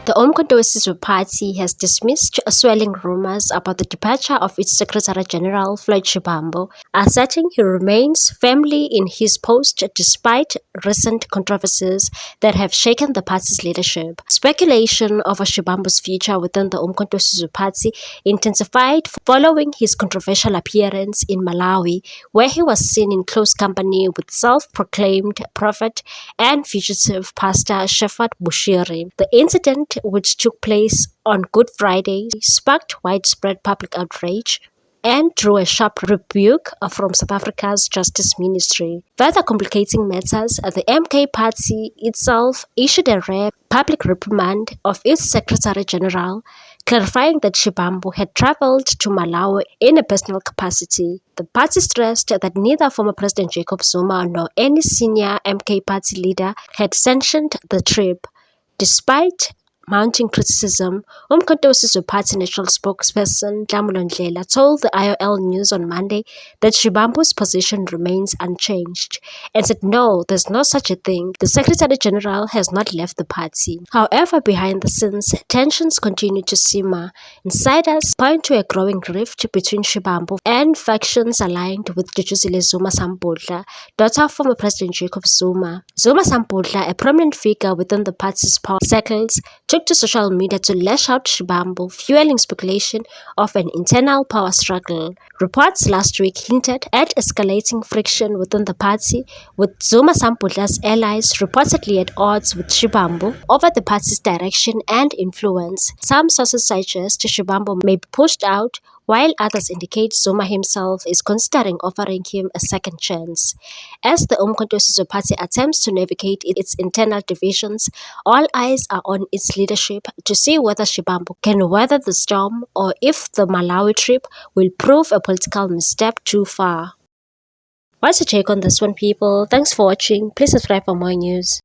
The Umkhonto weSizwe Party has dismissed swirling rumors about the departure of its Secretary-General Floyd Shivambu, asserting he remains firmly in his post despite recent controversies that have shaken the party's leadership. Speculation over Shivambu's future within the Umkhonto weSizwe Party intensified following his controversial appearance in Malawi, where he was seen in close company with self-proclaimed prophet and fugitive pastor Shepherd Bushiri. The incident, which took place on Good Friday, sparked widespread public outrage and drew a sharp rebuke from South Africa's Justice Ministry. Further complicating matters, the MK Party itself issued a rare public reprimand of its Secretary-General, clarifying that Shivambu had travelled to Malawi in a personal capacity. The party stressed that neither former President Jacob Zuma nor any senior MK Party leader had sanctioned the trip. Despite mounting criticism, Umkhonto weSizwe Party National spokesperson Nhlamulo Ndlela told the IOL News on Monday that Shivambu's position remains unchanged and said no, there's no such a thing. The Secretary-General has not left the party. However, behind the scenes, tensions continue to simmer. Insiders point to a growing rift between Shivambu and factions aligned with Duduzile Zuma Sampudla, daughter of former President Jacob Zuma. Zuma Sampudla, a prominent figure within the party's power circles, took to social media to lash out Shivambu, fueling speculation of an internal power struggle. Reports last week hinted at escalating friction within the party, with Zuma Sampudla's allies reportedly at odds with Shivambu over the party's direction and influence. Some sources suggest Shivambu may be pushed out, while others indicate Zuma himself is considering offering him a second chance. As the Umkhonto weSizwe Party attempts to navigate its internal divisions, all eyes are on its leadership to see whether Shivambu can weather the storm or if the Malawi trip will prove a political misstep too far. What's your take on this one, people? Thanks for watching. Please subscribe for more news.